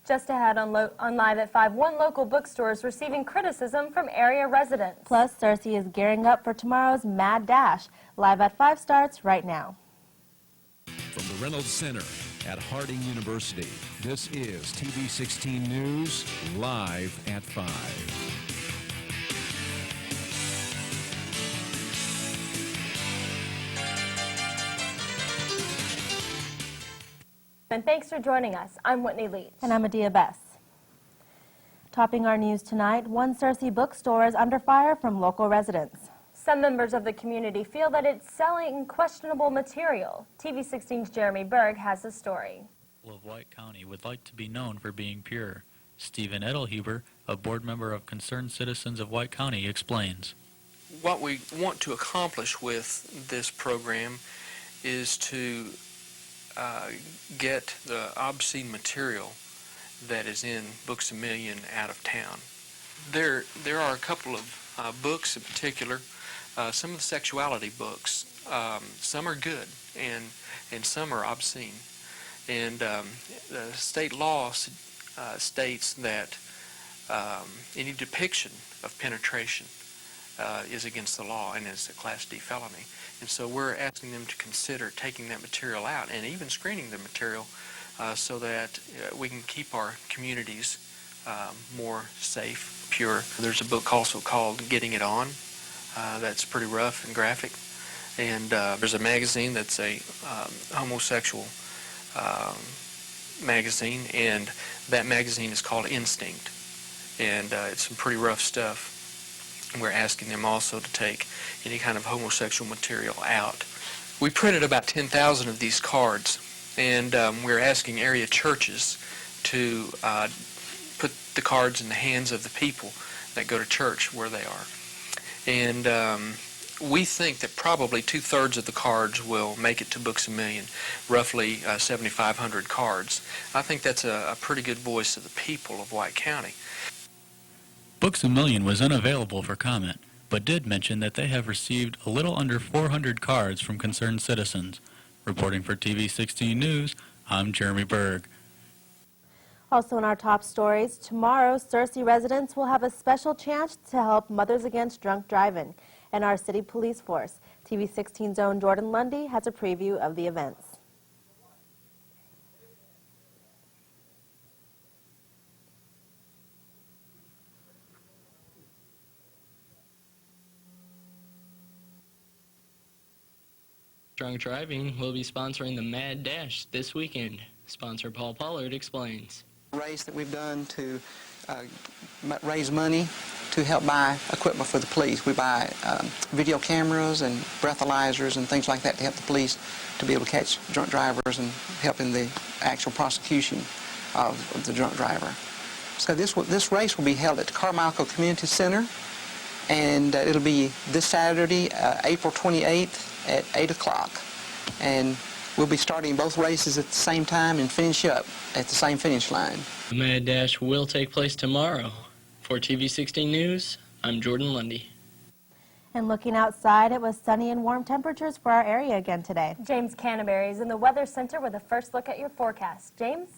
Just ahead on Live at 5, one local bookstore is receiving criticism from area residents. Plus, Searcy is gearing up for tomorrow's Mad Dash. Live at 5 starts right now. From the Reynolds Center at Harding University, this is TV 16 News, Live at 5. And thanks for joining us. I'm Whitney Leach. And I'm Adia Bess. Topping our news tonight, one Searcy bookstore is under fire from local residents. Some members of the community feel that it's selling questionable material. TV 16's Jeremy Berg has the story. Of White County would like to be known for being pure. Stephen Edelhuber, a board member of Concerned Citizens of White County, explains. What we want to accomplish with this program is to get the obscene material that is in Books A Million out of town. There are a couple of books in particular, some of the sexuality books. Some are good and some are obscene. And the state law states that any depiction of penetration is against the law and is a Class D felony. And so we're asking them to consider taking that material out and even screening the material so that we can keep our communities more safe, pure. There's a book also called Getting It On that's pretty rough and graphic. And there's a magazine that's a homosexual magazine, and that magazine is called Instinct. And it's some pretty rough stuff. We're asking them also to take any kind of homosexual material out. We printed about 10,000 of these cards, and we're asking area churches to put the cards in the hands of the people that go to church where they are. And we think that probably 2/3 of the cards will make it to Books A Million, roughly 7,500 cards. I think that's a pretty good voice of the people of White County. Books A Million was unavailable for comment, but did mention that they have received a little under 400 cards from Concerned Citizens. Reporting for TV 16 News, I'm Jeremy Berg. Also in our top stories, tomorrow, Searcy residents will have a special chance to help Mothers Against Drunk Driving and our city police force. TV 16's own Jordan Lundy has a preview of the events. Drunk Driving will be sponsoring the Mad Dash this weekend. Sponsor Paul Pollard explains. Race that we've done to raise money to help buy equipment for the police. We buy video cameras and breathalyzers and things like that to help the police to be able to catch drunk drivers and help in the actual prosecution of the drunk driver. So this race will be held at the Carmichael Community Center, and it'll be this Saturday, April 28th at 8 o'clock. And we'll be starting both races at the same time and finish up at the same finish line. The Mad Dash will take place tomorrow. For TV 16 News, I'm Jordan Lundy. And looking outside, it was sunny and warm temperatures for our area again today. James Canterbury is in the Weather Center with a first look at your forecast. James?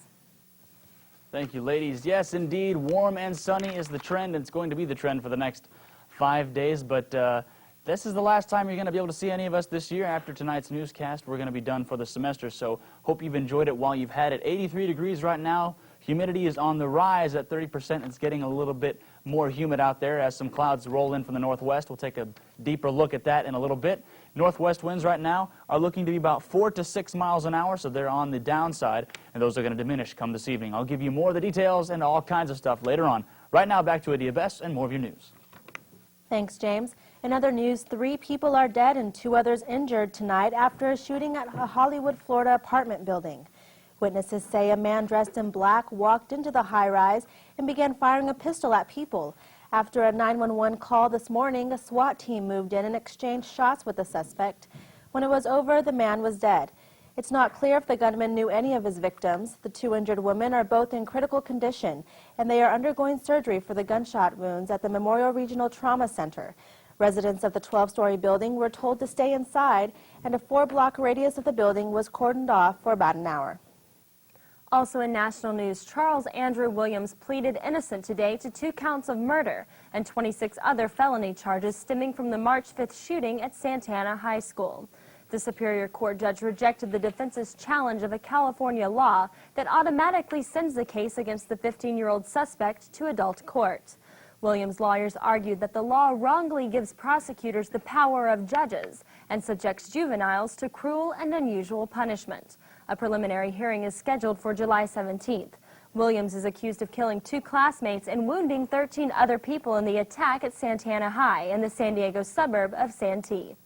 Thank you, ladies. Yes, indeed, warm and sunny is the trend. It's going to be the trend for the next 5 days, but this is the last time you're going to be able to see any of us this year. After tonight's newscast, we're going to be done for the semester, so hope you've enjoyed it while you've had it. 83 degrees right now. Humidity is on the rise at 30%. It's getting a little bit more humid out there as some clouds roll in from the northwest. We'll take a deeper look at that in a little bit. Northwest winds right now are looking to be about 4 to 6 miles an hour, so they're on the downside, and those are going to diminish come this evening. I'll give you more of the details and all kinds of stuff later on. Right now, back to Adia Bess and more of your news. Thanks, James. In other news, 3 people are dead and 2 others injured tonight after a shooting at a Hollywood, Florida apartment building. Witnesses say a man dressed in black walked into the high-rise and began firing a pistol at people. After a 911 call this morning, a SWAT team moved in and exchanged shots with the suspect. When it was over, the man was dead. It's not clear if the gunman knew any of his victims. The 2 injured women are both in critical condition, and they are undergoing surgery for the gunshot wounds at the Memorial Regional Trauma Center. Residents of the 12-story building were told to stay inside, and a 4-block radius of the building was cordoned off for about an hour. Also in national news, Charles Andrew Williams pleaded innocent today to 2 counts of murder and 26 other felony charges stemming from the March 5th shooting at Santana High School. The Superior Court judge rejected the defense's challenge of a California law that automatically sends the case against the 15-year-old suspect to adult court. Williams' lawyers argued that the law wrongly gives prosecutors the power of judges and subjects juveniles to cruel and unusual punishment. A preliminary hearing is scheduled for July 17th. Williams is accused of killing 2 classmates and wounding 13 other people in the attack at Santana High in the San Diego suburb of Santee.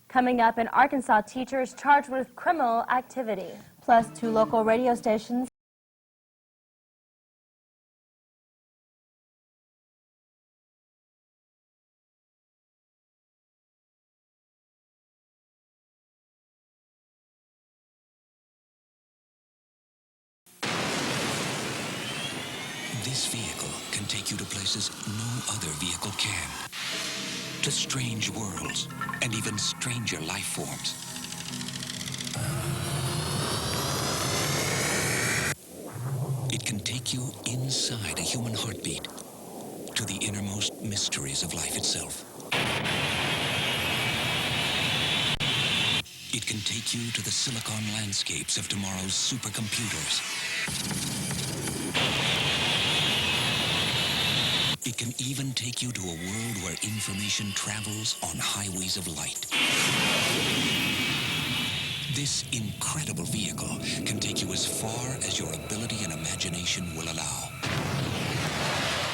Coming up, an Arkansas teacher is charged with criminal activity. Plus, 2 local radio stations. This vehicle can take you to places no other vehicle can. To strange worlds and even stranger life forms. It can take you inside a human heartbeat to the innermost mysteries of life itself. It can take you to the silicon landscapes of tomorrow's supercomputers. It can even take you to a world where information travels on highways of light. This incredible vehicle can take you as far as your ability and imagination will allow.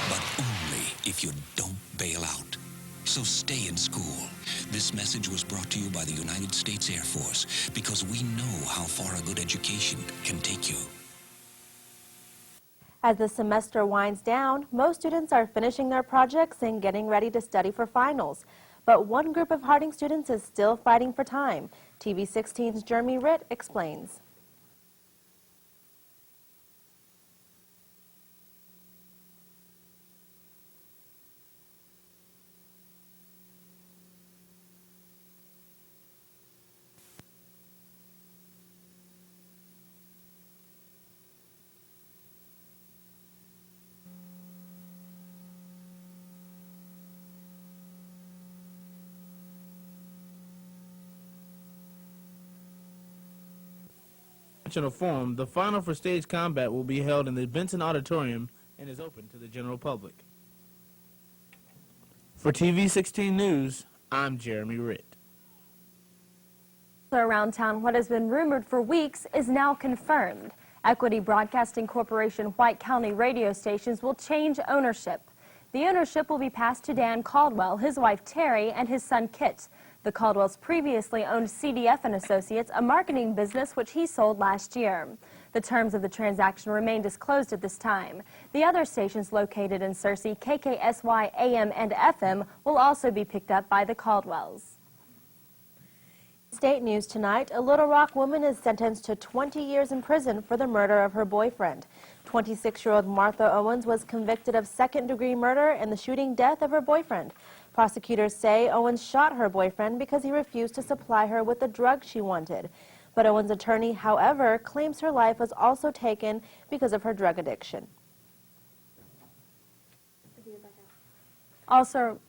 But only if you don't bail out. So stay in school. This message was brought to you by the United States Air Force because we know how far a good education can take you. As the semester winds down, most students are finishing their projects and getting ready to study for finals. But one group of Harding students is still fighting for time. TV 16's Jeremy Ritt explains. Forum, the final for Stage Combat will be held in the Benson Auditorium and is open to the general public. For TV 16 News, I'm Jeremy Ritt. Around town, what has been rumored for weeks is now confirmed. Equity Broadcasting Corporation White County radio stations will change ownership. The ownership will be passed to Dan Caldwell, his wife Terry, and his son Kit. The Caldwells previously owned CDF and Associates, a marketing business which he sold last year. The terms of the transaction remain disclosed at this time. The other stations located in Searcy, KKSY, AM, and FM, will also be picked up by the Caldwells. State news tonight, a Little Rock woman is sentenced to 20 years in prison for the murder of her boyfriend. 26-year-old Martha Owens was convicted of second-degree murder and the shooting death of her boyfriend. Prosecutors say Owens shot her boyfriend because he refused to supply her with the drug she wanted. But Owens' attorney, however, claims her life was also taken because of her drug addiction. Also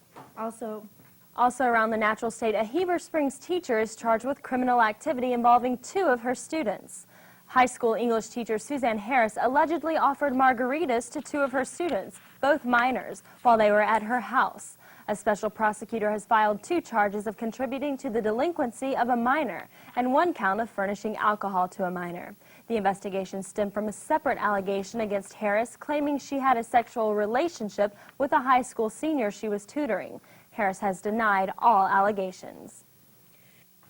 around the Natural State, a Heber Springs teacher is charged with criminal activity involving 2 of her students. High school English teacher Suzanne Harris allegedly offered margaritas to 2 of her students, both minors, while they were at her house. A special prosecutor has filed 2 charges of contributing to the delinquency of a minor and 1 count of furnishing alcohol to a minor. The investigation stemmed from a separate allegation against Harris, claiming she had a sexual relationship with a high school senior she was tutoring. Harris has denied all allegations.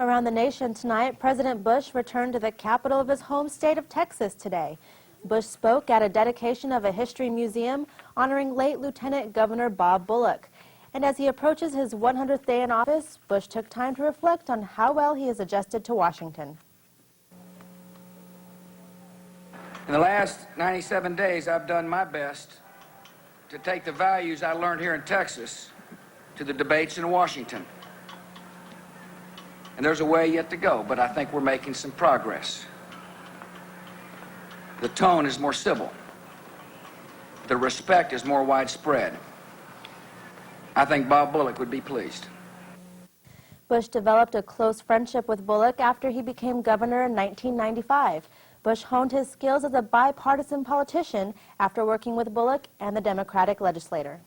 Around the nation tonight, President Bush returned to the capital of his home state of Texas today. Bush spoke at a dedication of a history museum honoring late Lieutenant Governor Bob Bullock. And as he approaches his 100th day in office, Bush took time to reflect on how well he has adjusted to Washington. In the last 97 days, I've done my best to take the values I learned here in Texas to the debates in Washington. And there's a way yet to go, but I think we're making some progress. The tone is more civil. The respect is more widespread. I think Bob Bullock would be pleased. Bush developed a close friendship with Bullock after he became governor in 1995. Bush honed his skills as a bipartisan politician after working with Bullock and the Democratic legislator.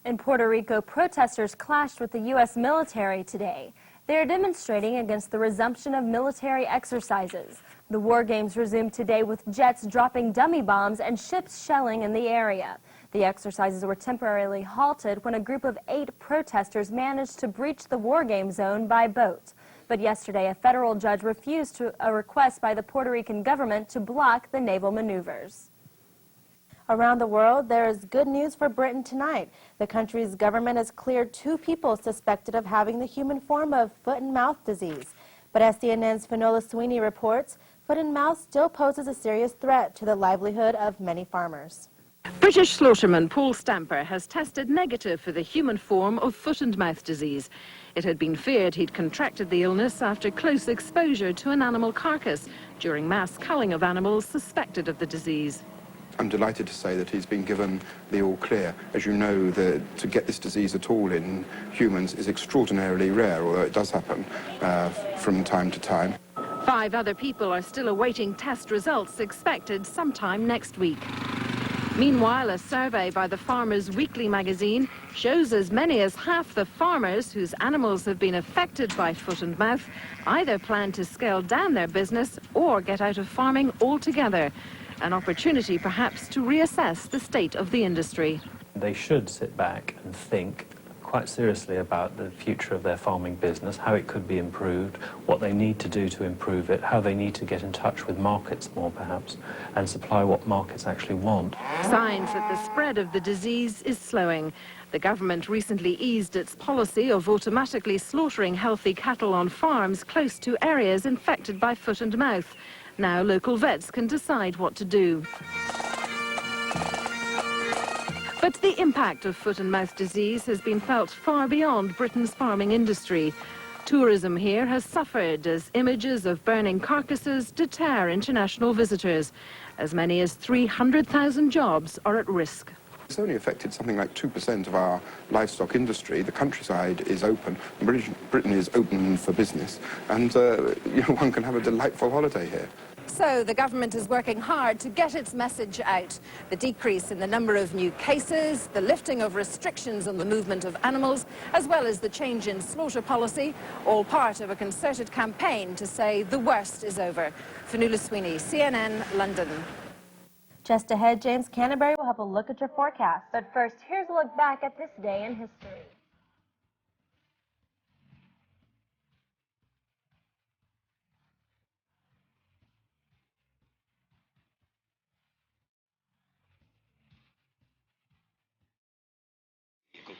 In Puerto Rico, protesters clashed with the U.S. military today. They are demonstrating against the resumption of military exercises. The war games resumed today with jets dropping dummy bombs and ships shelling in the area. The exercises were temporarily halted when a group of 8 protesters managed to breach the war game zone by boat. But yesterday, a federal judge refused a request by the Puerto Rican government to block the naval maneuvers. Around the world, there is good news for Britain tonight. The country's government has cleared 2 people suspected of having the human form of foot and mouth disease. But as CNN's Finola Sweeney reports, foot and mouth still poses a serious threat to the livelihood of many farmers. British slaughterman Paul Stamper has tested negative for the human form of foot and mouth disease. It had been feared he'd contracted the illness after close exposure to an animal carcass during mass culling of animals suspected of the disease. I'm delighted to say that he's been given the all clear. As you know, to get this disease at all in humans is extraordinarily rare, although it does happen from time to time. 5 other people are still awaiting test results expected sometime next week. Meanwhile, a survey by the Farmers Weekly magazine shows as many as half the farmers whose animals have been affected by foot and mouth either plan to scale down their business or get out of farming altogether. An opportunity perhaps to reassess the state of the industry. They should sit back and think quite seriously about the future of their farming business, how it could be improved, what they need to do to improve it, how they need to get in touch with markets more perhaps, and supply what markets actually want. Signs that the spread of the disease is slowing. The government recently eased its policy of automatically slaughtering healthy cattle on farms close to areas infected by foot and mouth. Now local vets can decide what to do. But the impact of foot and mouth disease has been felt far beyond Britain's farming industry. Tourism here has suffered as images of burning carcasses deter international visitors. As many as 300,000 jobs are at risk. It's only affected something like 2% of our livestock industry. The countryside is open. Britain is open for business, and one can have a delightful holiday here. So the government is working hard to get its message out. The decrease in the number of new cases, the lifting of restrictions on the movement of animals, as well as the change in slaughter policy, all part of a concerted campaign to say the worst is over. Finola Sweeney, CNN, London. Just ahead, James Canterbury will have a look at your forecast. But first, here's a look back at this day in history.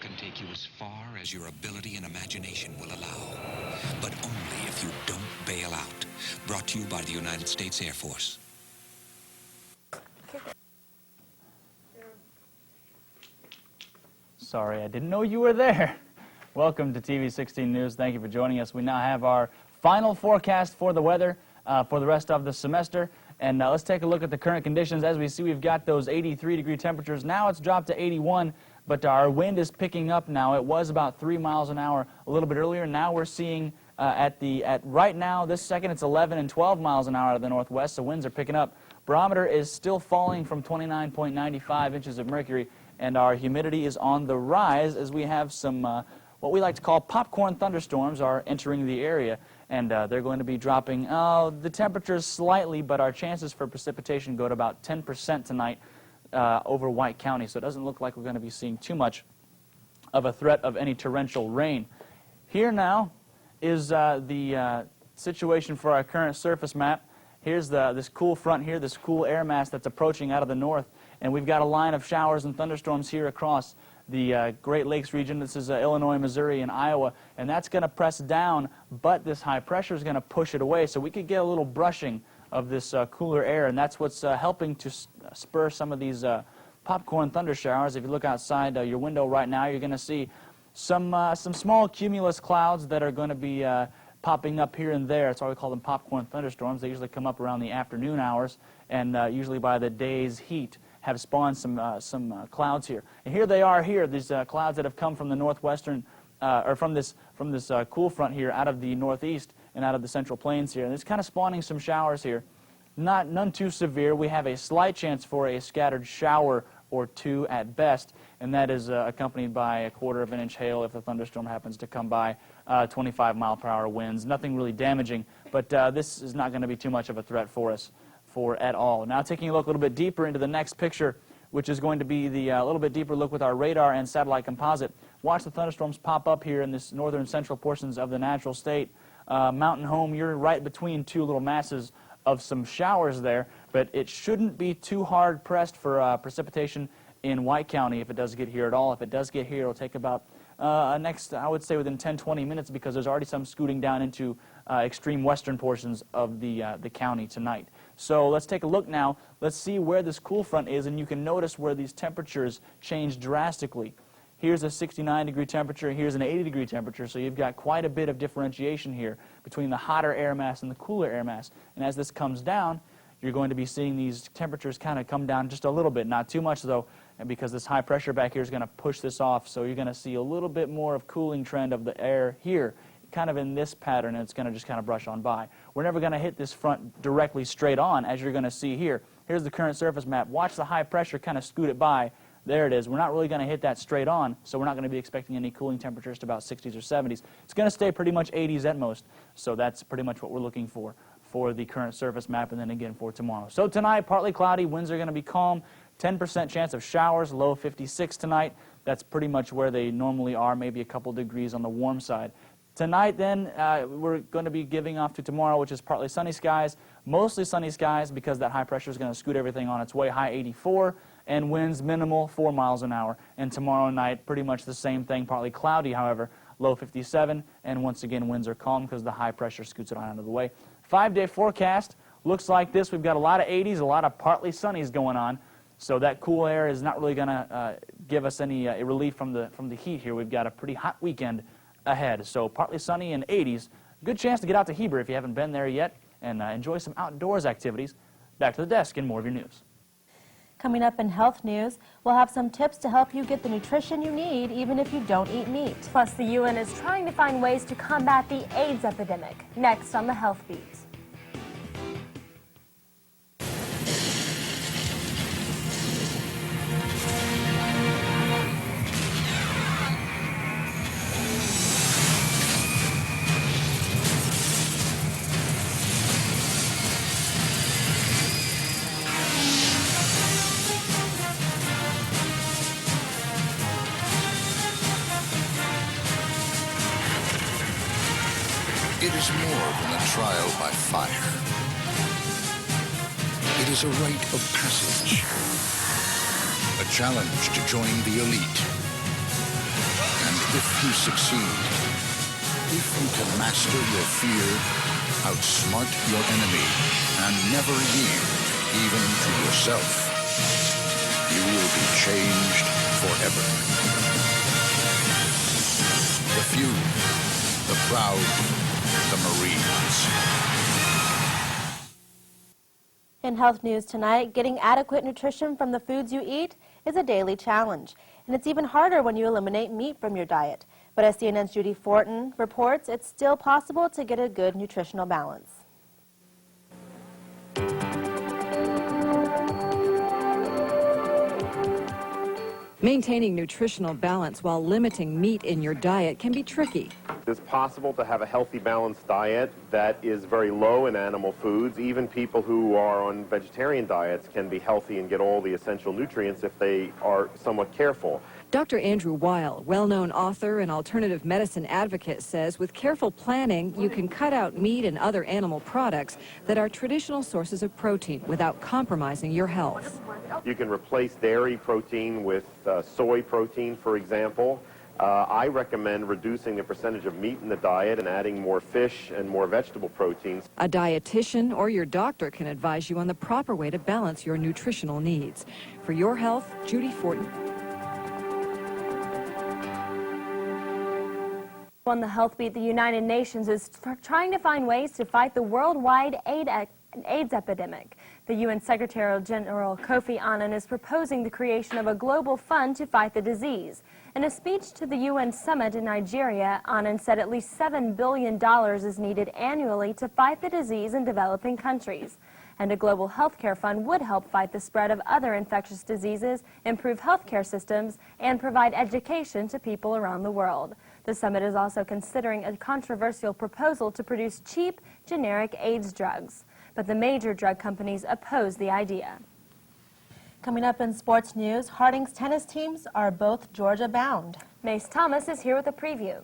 Can take you as far as your ability and imagination will allow, but only if you don't bail out. Brought to you by the United States Air Force. Sorry, I didn't know you were there. Welcome to TV 16 News. Thank you for joining us. We now have our final forecast for the weather for the rest of the semester. And let's take a look at the current conditions. As we see, we've got those 83-degree temperatures. Now it's dropped to 81, but our wind is picking up now. It was about 3 miles an hour a little bit earlier. Now we're seeing right now, this second, it's 11 and 12 miles an hour out of the northwest, so winds are picking up. Barometer is still falling from 29.95 inches of mercury, and our humidity is on the rise as we have some what we like to call popcorn thunderstorms are entering the area, and they're going to be dropping the temperatures slightly, but our chances for precipitation go to about 10% tonight over White County, so it doesn't look like we're going to be seeing too much of a threat of any torrential rain. Here now is the situation for our current surface map. Here's this cool front here, this cool air mass that's approaching out of the north, and we've got a line of showers and thunderstorms here across the Great Lakes region. This is Illinois, Missouri, and Iowa, and that's going to press down, but this high pressure is going to push it away, so we could get a little brushing of this cooler air, and that's what's helping to spur some of these popcorn thunder showers. If you look outside your window right now, you're going to see some small cumulus clouds that are going to be popping up here and there. That's why we call them popcorn thunderstorms. They usually come up around the afternoon hours, and usually by the day's heat have spawned some clouds here. And here they are here, these clouds that have come from the northwestern, or from this cool front here out of the northeast and out of the central plains here. And it's kind of spawning some showers here. None too severe. We have a slight chance for a scattered shower or two at best, and that is accompanied by 1/4 inch hail if the thunderstorm happens to come by, 25-mile-per-hour winds. Nothing really damaging, but this is not going to be too much of a threat for us at all. Now taking a look a little bit deeper into the next picture, which is going to be the little bit deeper look with our radar and satellite composite. Watch the thunderstorms pop up here in this northern central portions of the natural state. Mountain Home, you're right between two little masses of some showers there, but it shouldn't be too hard pressed for precipitation in White County if it does get here at all. If it does get here, it'll take about I would say within 10-20 minutes, because there's already some scooting down into extreme western portions of the county tonight. So let's take a look now. Let's see where this cool front is, and you can notice where these temperatures change drastically. Here's a 69-degree temperature, here's an 80-degree temperature, so you've got quite a bit of differentiation here between the hotter air mass and the cooler air mass. And as this comes down, you're going to be seeing these temperatures kind of come down just a little bit, not too much though, and because this high pressure back here is going to push this off, so you're going to see a little bit more of cooling trend of the air here, kind of in this pattern, and it's going to just kind of brush on by. We're never going to hit this front directly straight on, as you're going to see here. Here's the current surface map. Watch the high pressure kind of scoot it by. There it is. We're not really going to hit that straight on, so we're not going to be expecting any cooling temperatures to about 60s or 70s. It's going to stay pretty much 80s at most, so that's pretty much what we're looking for the current surface map, and then again for tomorrow. So tonight, partly cloudy, winds are going to be calm, 10% chance of showers, low 56 tonight. That's pretty much where they normally are, maybe a couple degrees on the warm side. Tonight, then, we're going to be giving off to tomorrow, which is partly sunny skies, mostly sunny skies because that high pressure is going to scoot everything on its way, high 84, and winds minimal, 4 miles an hour. And tomorrow night, pretty much the same thing, partly cloudy, however, low 57, and once again, winds are calm because the high pressure scoots it on out of the way. 5-day forecast looks like this. We've got a lot of 80s, a lot of partly sunnies going on. So that cool air is not really going to give us any relief from the heat here. We've got a pretty hot weekend ahead. So partly sunny and 80s. Good chance to get out to Heber if you haven't been there yet and enjoy some outdoors activities. Back to the desk and more of your news. Coming up in health news, we'll have some tips to help you get the nutrition you need even if you don't eat meat. Plus, the UN is trying to find ways to combat the AIDS epidemic. Next on the Health Beat. It is more than a trial by fire. It is a rite of passage, a challenge to join the elite. And if you succeed, if you can master your fear, outsmart your enemy, and never yield even to yourself, you will be changed forever. The few, the proud, the Marines. In health news tonight, getting adequate nutrition from the foods you eat is a daily challenge. And it's even harder when you eliminate meat from your diet. But as CNN's Judy Fortin reports, it's still possible to get a good nutritional balance. Maintaining nutritional balance while limiting meat in your diet can be tricky. It's possible to have a healthy, balanced diet that is very low in animal foods. Even people who are on vegetarian diets can be healthy and get all the essential nutrients if they are somewhat careful. Dr. Andrew Weil, well-known author and alternative medicine advocate, says with careful planning, you can cut out meat and other animal products that are traditional sources of protein without compromising your health. You can replace dairy protein with soy protein, for example. I recommend reducing the percentage of meat in the diet and adding more fish and more vegetable proteins. A dietitian or your doctor can advise you on the proper way to balance your nutritional needs. For your health, Judy Fortin. On the Health Beat, the United Nations is trying to find ways to fight the worldwide AIDS epidemic. The UN Secretary General Kofi Annan is proposing the creation of a global fund to fight the disease. In a speech to the UN summit in Nigeria, Annan said at least $7 billion is needed annually to fight the disease in developing countries. And a global healthcare fund would help fight the spread of other infectious diseases, improve healthcare systems, and provide education to people around the world. The summit is also considering a controversial proposal to produce cheap, generic AIDS drugs. But the major drug companies oppose the idea. Coming up in sports news, Harding's tennis teams are both Georgia-bound. Mace Thomas is here with a preview.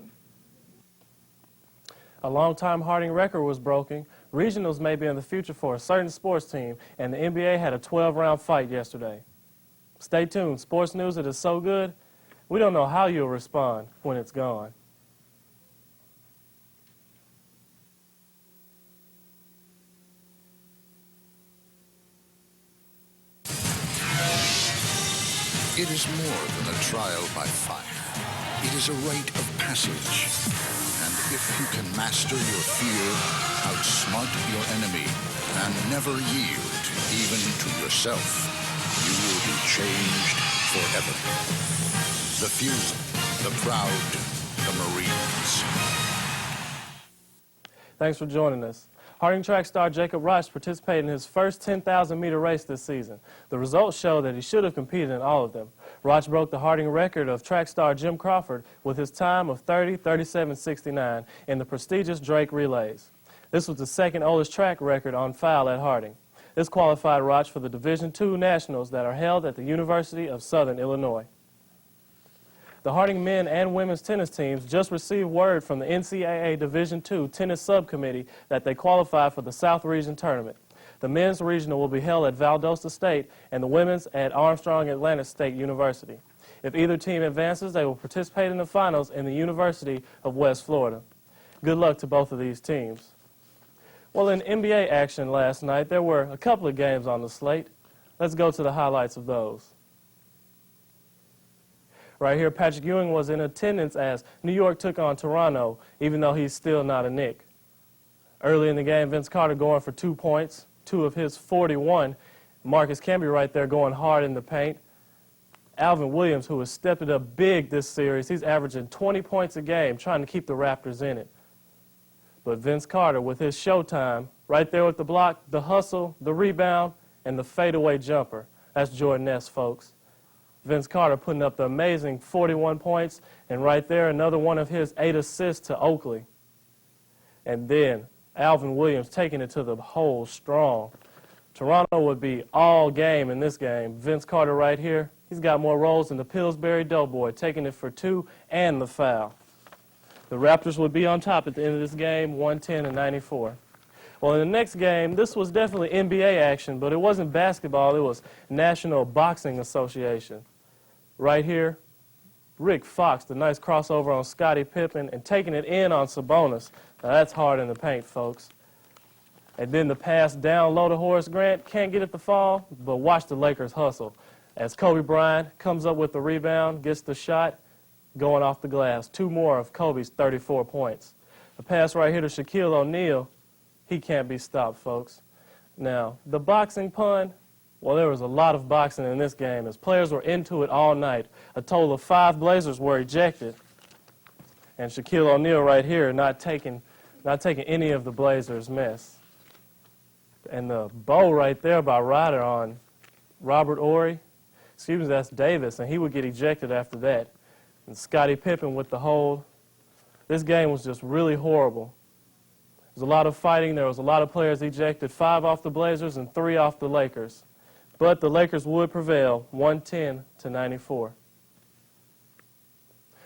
A long-time Harding record was broken. Regionals may be in the future for a certain sports team, and the NBA had a 12-round fight yesterday. Stay tuned. Sports news, it is so good, we don't know how you'll respond when it's gone. It is more than a trial by fire. It is a rite of passage. And if you can master your fear, outsmart your enemy, and never yield even to yourself, you will be changed forever. The few, the proud, the Marines. Thanks for joining us. Harding track star Jacob Roch participated in his first 10,000-meter race this season. The results show that he should have competed in all of them. Roch broke the Harding record of track star Jim Crawford with his time of 30:37.69 in the prestigious Drake Relays. This was the second oldest track record on file at Harding. This qualified Roch for the Division II Nationals that are held at the University of Southern Illinois. The Harding men and women's tennis teams just received word from the NCAA Division II Tennis Subcommittee that they qualified for the South Region Tournament. The men's regional will be held at Valdosta State and the women's at Armstrong Atlantic State University. If either team advances, they will participate in the finals in the University of West Florida. Good luck to both of these teams. Well, in NBA action last night, there were a couple of games on the slate. Let's go to the highlights of those. Right here, Patrick Ewing was in attendance as New York took on Toronto, even though he's still not a Knick. Early in the game, Vince Carter going for 2 points, 2 of his 41. Marcus Camby right there going hard in the paint. Alvin Williams, who has stepped it up big this series, he's averaging 20 points a game, trying to keep the Raptors in it. But Vince Carter, with his showtime, right there with the block, the hustle, the rebound, and the fadeaway jumper. That's Jordan S., folks. Vince Carter putting up the amazing 41 points, and right there, another one of his 8 assists to Oakley. And then Alvin Williams taking it to the hole strong. Toronto would be all game in this game. Vince Carter right here, he's got more rolls than the Pillsbury Doughboy, taking it for 2 and the foul. The Raptors would be on top at the end of this game, 110-94. Well, in the next game, this was definitely NBA action, but it wasn't basketball, it was National Boxing Association. Right here, Rick Fox, the nice crossover on Scottie Pippen and taking it in on Sabonis. Now that's hard in the paint, folks. And then the pass down low to Horace Grant. Can't get it to fall, but watch the Lakers hustle. As Kobe Bryant comes up with the rebound, gets the shot, going off the glass. 2 more of Kobe's 34 points. The pass right here to Shaquille O'Neal. He can't be stopped, folks. Now, the boxing pun, well, there was a lot of boxing in this game as players were into it all night. A total of 5 Blazers were ejected. And Shaquille O'Neal right here not taking any of the Blazers' mess. And the bow right there by Ryder on Robert Horry, excuse me, that's Davis, and he would get ejected after that. And Scottie Pippen with the hold. This game was just really horrible. There was a lot of fighting. There was a lot of players ejected, 5 off the Blazers and 3 off the Lakers. But the Lakers would prevail, 110-94.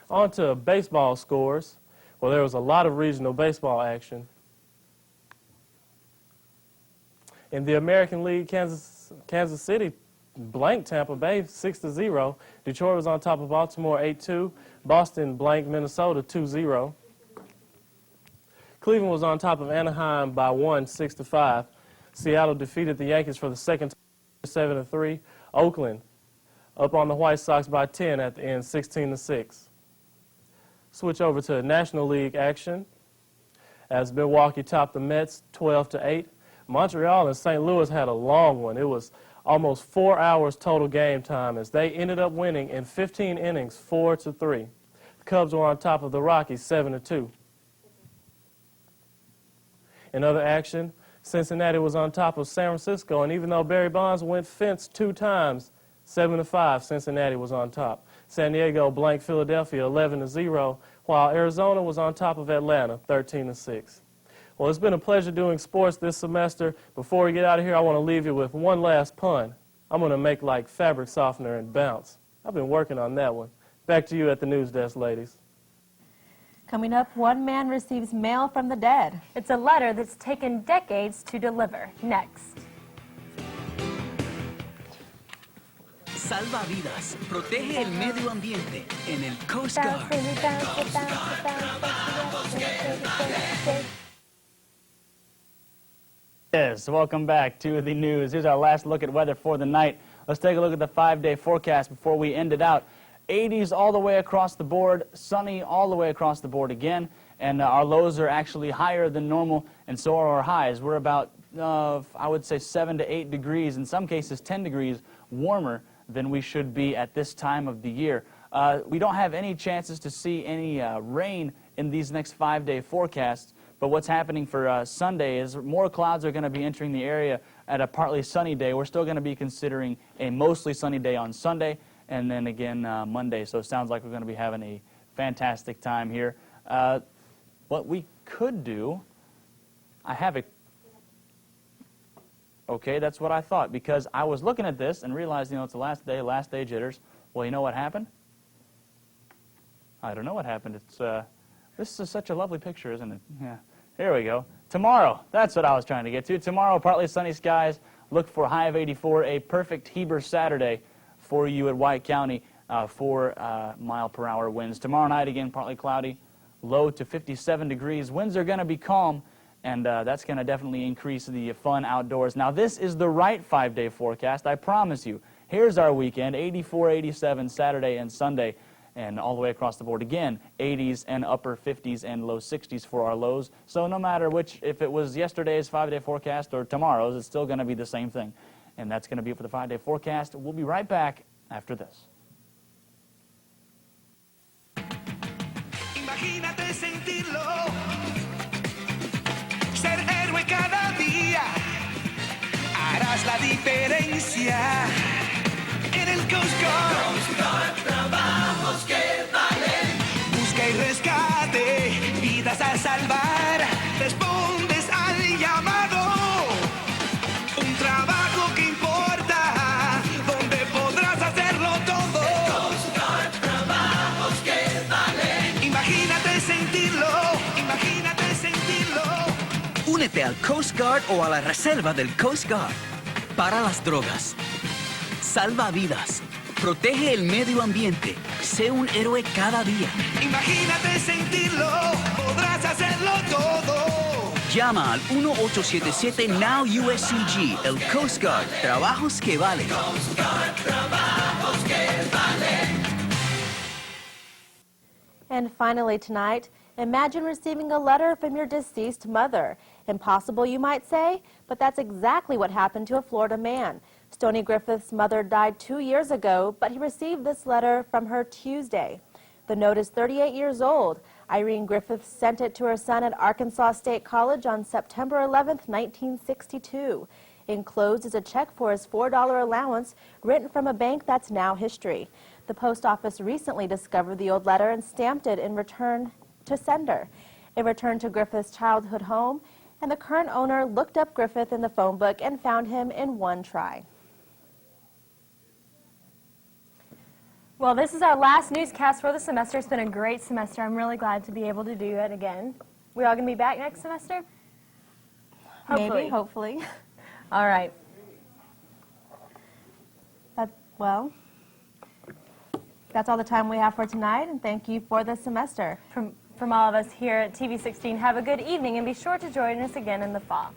On to baseball scores. Well, there was a lot of regional baseball action. In the American League, Kansas City blanked Tampa Bay 6-0. Detroit was on top of Baltimore 8-2. Boston blanked Minnesota 2-0. Cleveland was on top of Anaheim by 1, 6-5. Seattle defeated the Yankees for the second time, 7-3. Oakland up on the White Sox by 10 at the end, 16-6. Switch over to National League action as Milwaukee topped the Mets 12-8. Montreal and St. Louis had a long one. It was almost 4 hours total game time as they ended up winning in 15 innings, 4-3. The Cubs were on top of the Rockies 7-2. In other action, Cincinnati was on top of San Francisco, and even though Barry Bonds went fence 2 times, 7-5, Cincinnati was on top. San Diego blanked Philadelphia 11-0, while Arizona was on top of Atlanta 13-6. Well, it's been a pleasure doing sports this semester. Before we get out of here, I want to leave you with one last pun. I'm going to make like fabric softener and bounce. I've been working on that one. Back to you at the news desk, ladies. Coming up, one man receives mail from the dead. It's a letter that's taken decades to deliver. Next. Salva vidas, protege el medio ambiente en el Coast Guard. Yes, welcome back to the news. Here's our last look at weather for the night. Let's take a look at the 5-day forecast before we end it out. 80s all the way across the board, sunny all the way across the board again, and our lows are actually higher than normal, and so are our highs. We're about, I would say, 7 to 8 degrees, in some cases 10 degrees warmer than we should be at this time of the year. We don't have any chances to see any rain in these next 5-day forecasts, but what's happening for Sunday is more clouds are going to be entering the area at a partly sunny day. We're still going to be considering a mostly sunny day on Sunday, and then again Monday. So it sounds like we're going to be having a fantastic time here. What we could do, I have a... Okay, that's what I thought, because I was looking at this and realized, it's the last day jitters. Well, you know what happened? I don't know what happened. It's this is such a lovely picture, isn't it? Yeah. Here we go. Tomorrow, that's what I was trying to get to. Tomorrow, partly sunny skies. Look for a high of 84, a perfect Heber Saturday for you at White County, 4 mile-per-hour winds. Tomorrow night, again, partly cloudy, low to 57 degrees. Winds are going to be calm, and that's going to definitely increase the fun outdoors. Now, this is the right 5-day forecast, I promise you. Here's our weekend, 84, 87 Saturday and Sunday, and all the way across the board again, 80s and upper 50s and low 60s for our lows. So no matter which, if it was yesterday's 5-day forecast or tomorrow's, it's still going to be the same thing. And that's going to be it for the 5-day forecast. We'll be right back after this. Imagínate sentirlo, ser héroe cada día, harás la diferencia en el Coast Guard. Coast Guard, trabajos que valen, busca y rescate, vidas a salvar, respondes al llamado, un trabajo que importa, donde podrás hacerlo todo. Coast Guard, trabajos que valen, imagínate sentirlo, imagínate sentirlo. Únete al Coast Guard o a la reserva del Coast Guard. Para las drogas. Salva vidas. Protege el medio ambiente. Sé un héroe cada día. Imagínate sentirlo. Podrás hacerlo todo. Llama al 1877-NOW-USCG. El Coast Guard. Trabajos que valen. Coast Guard. Trabajos que valen. And finally tonight, imagine receiving a letter from your deceased mother. Impossible, you might say, but that's exactly what happened to a Florida man. Stoney Griffith's mother died 2 years ago, but he received this letter from her Tuesday. The note is 38 years old. Irene Griffith sent it to her son at Arkansas State College on September 11, 1962. Enclosed is a check for his $4 allowance written from a bank that's now history. The post office recently discovered the old letter and stamped it in return to sender. It returned to Griffith's childhood home, and the current owner looked up Griffith in the phone book and found him in one try. Well, this is our last newscast for the semester. It's been a great semester. I'm really glad to be able to do it again. We all going to be back next semester? Maybe, hopefully. All right. Well, that's all the time we have for tonight, and thank you for this semester. From all of us here at TV16, have a good evening, and be sure to join us again in the fall.